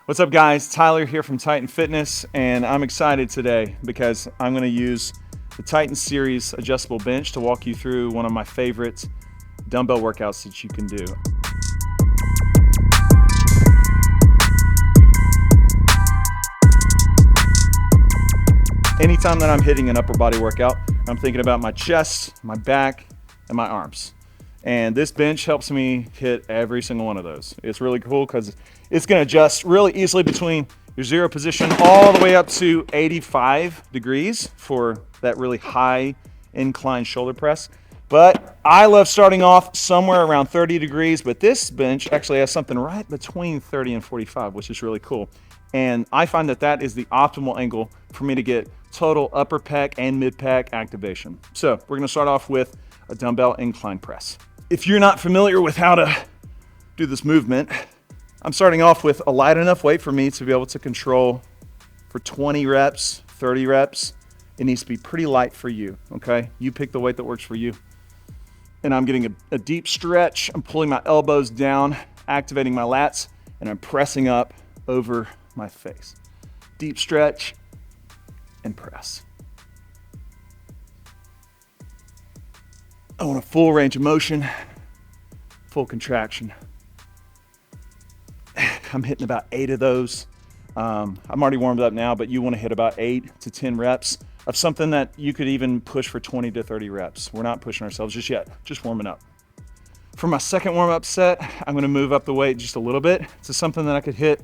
What's up guys, Tyler here from Titan Fitness, and I'm excited today because I'm going to use the Titan Series adjustable bench to walk you through one of my favorite dumbbell workouts that you can do. Anytime that I'm hitting an upper body workout, I'm thinking about my chest, my back, and my arms. And this bench helps me hit every single one of those. It's really cool because it's going to adjust really easily between your zero position all the way up to 85 degrees for that really high incline shoulder press. But I love starting off somewhere around 30 degrees, but this bench actually has something right between 30 and 45, which is really cool. And I find that that is the optimal angle for me to get total upper pec and mid pec activation. So we're going to start off with a dumbbell incline press. If you're not familiar with how to do this movement, I'm starting off with a light enough weight for me to be able to control for 20 reps, 30 reps. It needs to be pretty light for you, okay? You pick the weight that works for you. And I'm getting a deep stretch. I'm pulling my elbows down, activating my lats, and I'm pressing up over my face. Deep stretch and press. I want a full range of motion, full contraction. I'm hitting about 8 of those. I'm already warmed up now, but you want to hit about 8 to 10 reps of something that you could even push for 20 to 30 reps. We're not pushing ourselves just yet, just warming up. For my second warm-up set, I'm going to move up the weight just a little bit to something that I could hit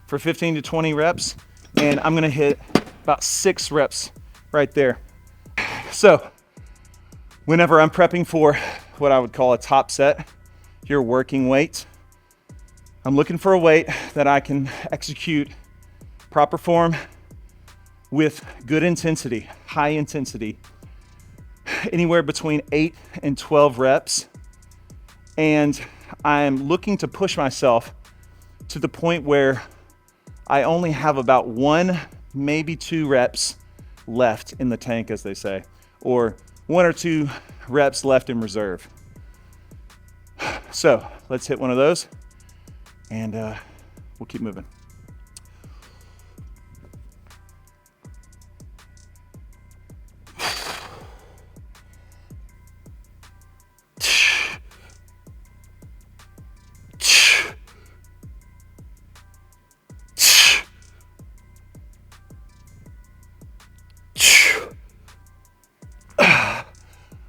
for 15 to 20 reps, and I'm going to hit about 6 reps right there. So whenever I'm prepping for what I would call a top set, your working weight, I'm looking for a weight that I can execute proper form with good intensity, high intensity, anywhere between 8 and 12 reps. And I'm looking to push myself to the point where I only have about 1, maybe 2 reps left in the tank, as they say, or 1 or 2 reps left in reserve. So let's hit one of those and we'll keep moving.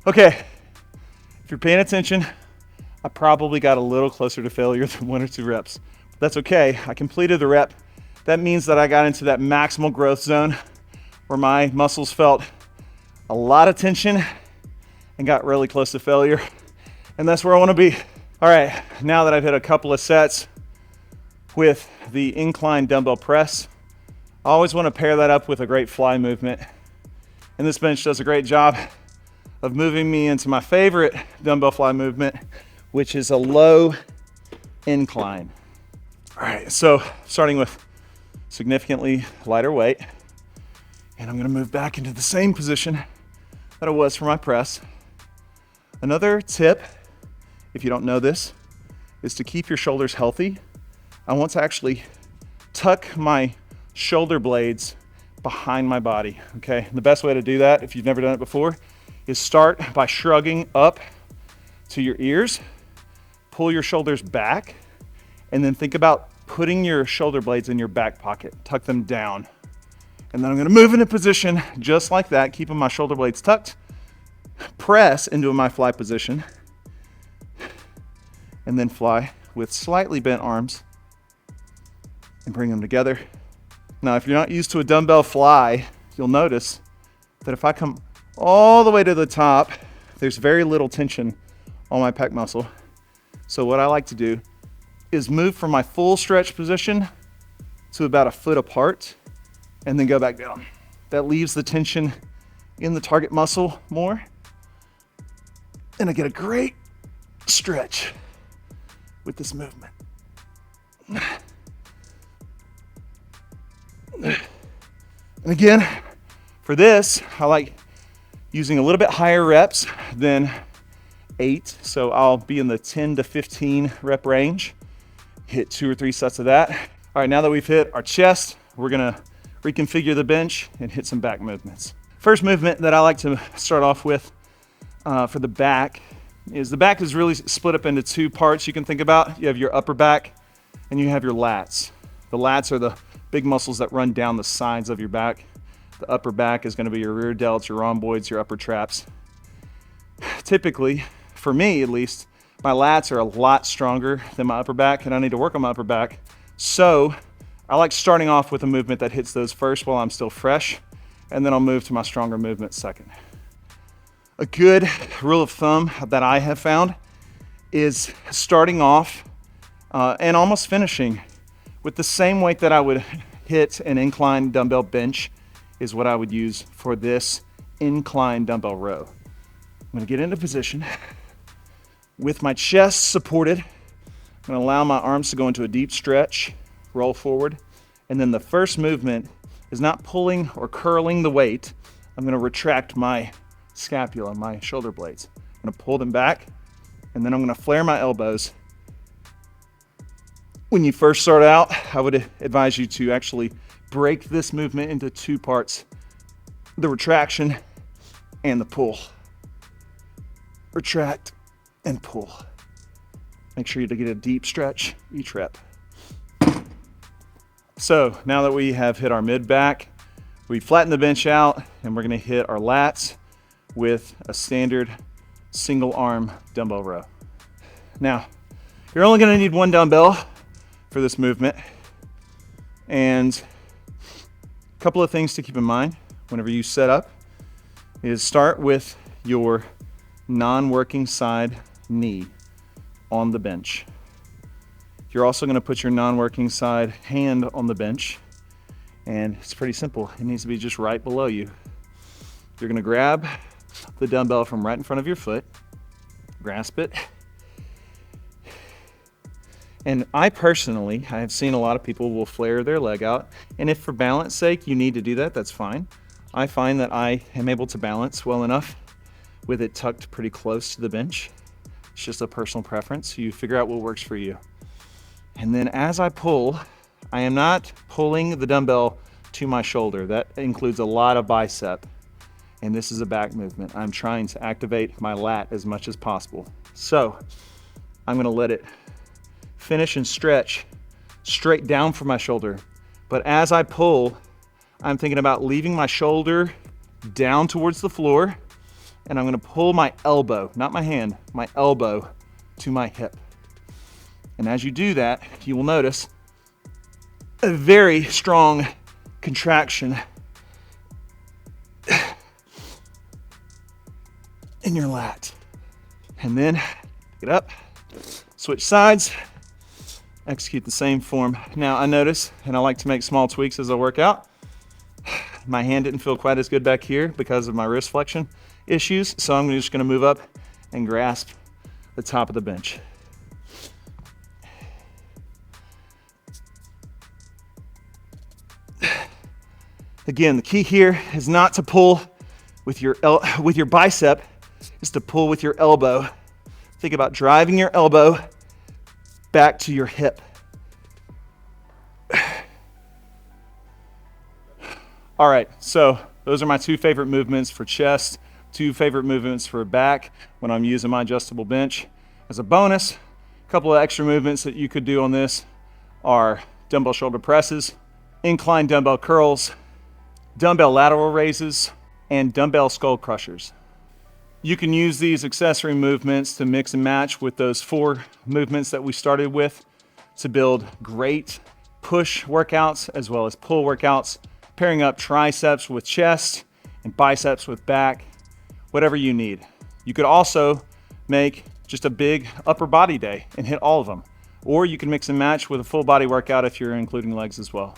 Okay, if you're paying attention, I probably got a little closer to failure than 1 or 2 reps. But that's okay, I completed the rep. That means that I got into that maximal growth zone where my muscles felt a lot of tension and got really close to failure. And that's where I wanna be. All right, now that I've hit a couple of sets with the incline dumbbell press, I always wanna pair that up with a great fly movement. And this bench does a great job of moving me into my favorite dumbbell fly movement, which is a low incline. All right, so starting with significantly lighter weight, and I'm gonna move back into the same position that I was for my press. Another tip, if you don't know this, is to keep your shoulders healthy. I want to actually tuck my shoulder blades behind my body, okay? And the best way to do that, if you've never done it before, is start by shrugging up to your ears, pull your shoulders back, and then think about putting your shoulder blades in your back pocket, tuck them down. And then I'm gonna move into position just like that, keeping my shoulder blades tucked, press into my fly position, and then fly with slightly bent arms and bring them together. Now, if you're not used to a dumbbell fly, you'll notice that if I come all the way to the top, there's very little tension on my pec muscle. So what I like to do is move from my full stretch position to about a foot apart and then go back down. That leaves the tension in the target muscle more. And I get a great stretch with this movement. And again, for this, I like using a little bit higher reps than 8. So I'll be in the 10 to 15 rep range, hit 2 or 3 sets of that. All All right, now that we've hit our chest, we're gonna reconfigure the bench and hit some back movements. First movement that I like to start off with for the back is really split up into two parts you can think about. You have your upper back and you have your lats. The lats are the big muscles that run down the sides of your back. The upper back is gonna be your rear delts, your rhomboids, your upper traps. Typically, for me at least, my lats are a lot stronger than my upper back and I need to work on my upper back. So I like starting off with a movement that hits those first while I'm still fresh, and then I'll move to my stronger movement second. A good rule of thumb that I have found is starting off and almost finishing with the same weight that I would hit an incline dumbbell bench is what I would use for this incline dumbbell row. I'm gonna get into position with my chest supported. I'm gonna allow my arms to go into a deep stretch, roll forward, and then the first movement is not pulling or curling the weight. I'm gonna retract my scapula, my shoulder blades. I'm gonna pull them back, and then I'm gonna flare my elbows. When you first start out, I would advise you to actually break this movement into two parts, the retraction and the pull. Retract and pull. Make sure you get a deep stretch each rep. So now that we have hit our mid back, we flatten the bench out and we're gonna hit our lats with a standard single arm dumbbell row. Now, you're only gonna need one dumbbell for this movement, and a couple of things to keep in mind whenever you set up is start with your non-working side knee on the bench. You're also gonna put your non-working side hand on the bench, and it's pretty simple. It needs to be just right below you. You're gonna grab the dumbbell from right in front of your foot, grasp it, and I have seen a lot of people will flare their leg out, and if for balance sake you need to do that, that's fine. I find that I am able to balance well enough with it tucked pretty close to the bench. It's just a personal preference. You figure out what works for you. And then as I pull, I am not pulling the dumbbell to my shoulder. That includes a lot of bicep. And this is a back movement. I'm trying to activate my lat as much as possible. So I'm gonna let it finish and stretch straight down from my shoulder. But as I pull, I'm thinking about leaving my shoulder down towards the floor, and I'm gonna pull my elbow, not my hand, my elbow to my hip. And as you do that, you will notice a very strong contraction in your lat. And then get up, switch sides, execute the same form. Now I notice, and I like to make small tweaks as I work out, my hand didn't feel quite as good back here because of my wrist flexion issues, so I'm just gonna move up and grasp the top of the bench. Again, the key here is not to pull with your bicep, is to pull with your elbow. Think about driving your elbow back to your hip. All right, so those are my two favorite movements for chest, two favorite movements for back when I'm using my adjustable bench. As a bonus, a couple of extra movements that you could do on this are dumbbell shoulder presses, incline dumbbell curls, dumbbell lateral raises, and dumbbell skull crushers. You can use these accessory movements to mix and match with those 4 movements that we started with to build great push workouts as well as pull workouts, pairing up triceps with chest and biceps with back, whatever you need. You could also make just a big upper body day and hit all of them. Or you can mix and match with a full body workout if you're including legs as well.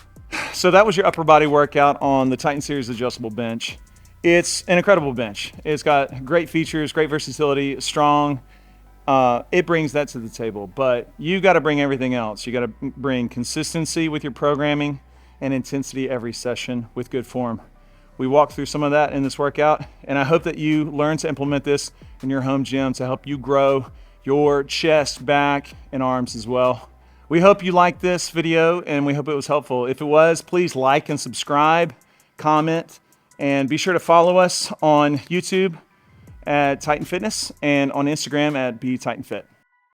So that was your upper body workout on the Titan Series adjustable bench. It's an incredible bench. It's got great features, great versatility, strong. It brings that to the table, but you got to bring everything else. You got to bring consistency with your programming and intensity every session with good form. We walked through some of that in this workout, and I hope that you learn to implement this in your home gym to help you grow your chest, back, and arms as well. We hope you liked this video and we hope it was helpful. If it was, please like and subscribe, comment, and be sure to follow us on YouTube at Titan Fitness and on Instagram at BeTitanFit.